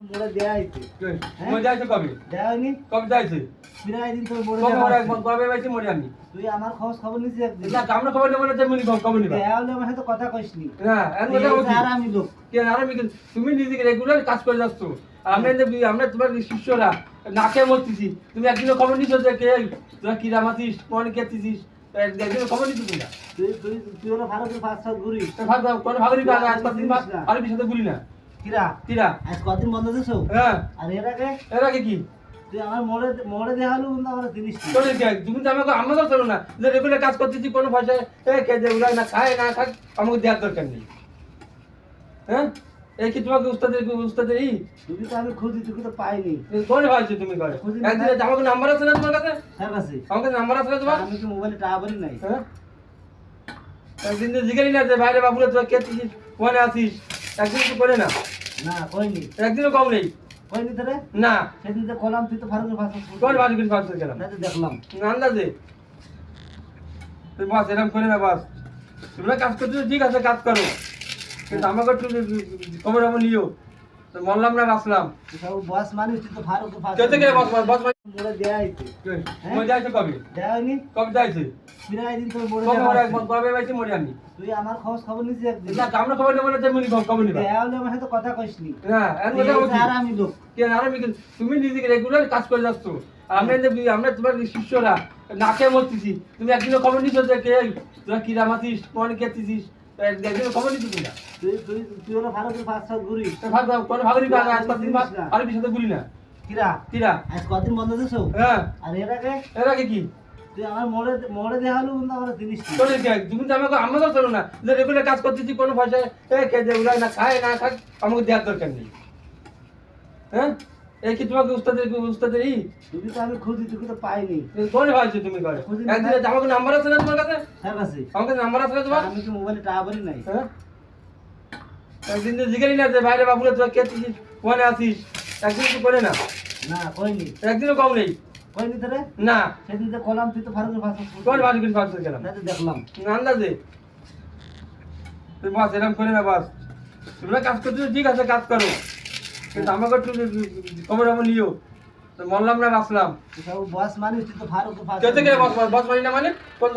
মোড়ে দেয়া হইছে। হ্যাঁ? মই যাইছো কবে? দেয়া হয়নি? কবে যাইছে? প্রায় দিন তোর মোড়ে কবে দেয়া মরে হচ্ছে। কবে পাইছি মরে আমি? তুই আমার খোঁজ খবর নিছিস একদিন। না আমরা খবর নেব না তেমনি খবর নিবা। দেয়া হলে আমার সাথে কথা কইসনি। না এখন তুই কথা এই বলছি। আর আমি লোক। কেন আর আমি তুমি নিজেকে রেগুলার কাজ করে যাচ্ছ। আর আমরা তোমার শিষ্যরা নাকে মরতেছি। তুমি একদিনও খবর নিছো যে কে তোরা কি রামাতিস কোন কেতিছিস একদিনও খবর নিছো তুমি না। তুই হলো ভারতের 5-7 ঘুরিস। কোন ভাগরি না আজ কতদিন আর সাথে ঘুরি না। কিরা? কিরা? আজ কতদিন বন্ধ দিছো? হ্যাঁ আর এর আগে এর আগে কি? তুই আমার মোড়ে দেয়া হলো কিন্তু আমার জিনিস কি? তোর কি তুমি তো আমাকে চলো না যে রেগুলার কাজ করতেছি কোনো ভাষায় কে যে উড়ায় না খায় না খাক আমাকে দেওয়ার দরকার নেই। হ্যাঁ এই কি তোমাকে উস্তাদের এই তুমি তো আমি খুঁজি তুই তো পাইনি। কোন ভাইছো তুমি করে একদিন আমাকে নাম্বার আছে না তোমার কাছে? স্যার কাছে আমার কাছে নাম্বার আছে না তোমার? আমি কি মোবাইলে টাওয়ারই নাই। হ্যাঁ একদিন তো জিজ্ঞাসা না যে বাইরে বাবুলে তোরা কে তুই কোনে আছিস একদিন তো করে না না কইনি। একদিনও কম নেই কইনি তোরে? না সেদিন তো কলাম তুই তো ভারতের ভাষা কোন ভালো করে ফাঁস গেলাম তাই তো দেখলাম। আন্দাজে তুই বাস এরকম করে না বাস তোমরা কাজ করছো ঠিক আছে কাজ করো কিন্তু আমাকে একটু খবর আমার নিও তো মরলাম না বাঁচলাম তুই সব বস মানুষ তুই তো ভারতের ভাষা কেতে গেলে বস মোড়ে দেয়া হইছে। মই যাইছো কবে? দেয়া হয়নি? কবে যাইছে? প্রায় দিন তোর মোড়ে কবে দেয়া মরে হচ্ছে। কবে পাইছি মরে আমি? তুই আমার খোঁজ খবর নিছিস একদিন। না আমরা খবর নেব না তেমনি খবর নিবা। দেয়া হলে আমার সাথে কথা কইসনি। না এখন তুই কথা এই বলছি আর আমি লোক। কেন আর আমি তুমি নিজেকে রেগুলার কাজ করে যাচ্ছ আর আমরা তোমার শিষ্যরা নাকে মরতেছি তুমি একদিনও খবর নিছো যে কে তোরা কি রামাতিস কোন কেতিছিস একদিনও খবর নিছো তুমি না। তুই হলো ভারতের 5-7 ঘুরিস। কোন ভাগরি না আজ কতদিন আর সাথে ঘুরি না। কিরা? কিরা? আজ কতদিন বন্ধ দিছো? হ্যাঁ আর এর আগে এর আগে কি? তুই আমার মোড়ে দেয়া হলো কিন্তু আমার জিনিস কি? তোর কি তুমি তো আমাকে চলো না যে রেগুলার কাজ করতেছি কোনো ভাষায় কে যে উড়ায় না খায় না খাক আমাকে দেওয়ার দরকার নেই। হ্যাঁ এই কি তোমাকে উস্তাদের এই তুমি তো আমি খুঁজি তুই তো পাইনি। কোন ভাইছো তুমি করে একদিন আমাকে নাম্বার আছে না তোমার কাছে? স্যার কাছে আমার কাছে নাম্বার আছে না তোমার? আমি কি মোবাইলে টাওয়ারই নাই। হ্যাঁ একদিন তো জিজ্ঞাসা না যে বাইরে বাবুলে তোরা কে তুই কোনে আছিস একদিন তো করে না না কইনি। একদিনও কম নেই কইনি তোরে? না সেদিন তো কলাম তুই তো ভারতের ভাষা কোন ভালো করে ফাঁস গেলাম তাই তো দেখলাম। আন্দাজে তুই বাস এরকম করে না বাস তোমরা কাজ করছো ঠিক আছে কাজ করো কিন্তু আমাকে একটু খবর আমার নিও তো মরলাম না বাঁচলাম। তুই সব বস মানুষ তুই তো ভারতের ভাষা কেতে গেলে বস মানি না মানে কোন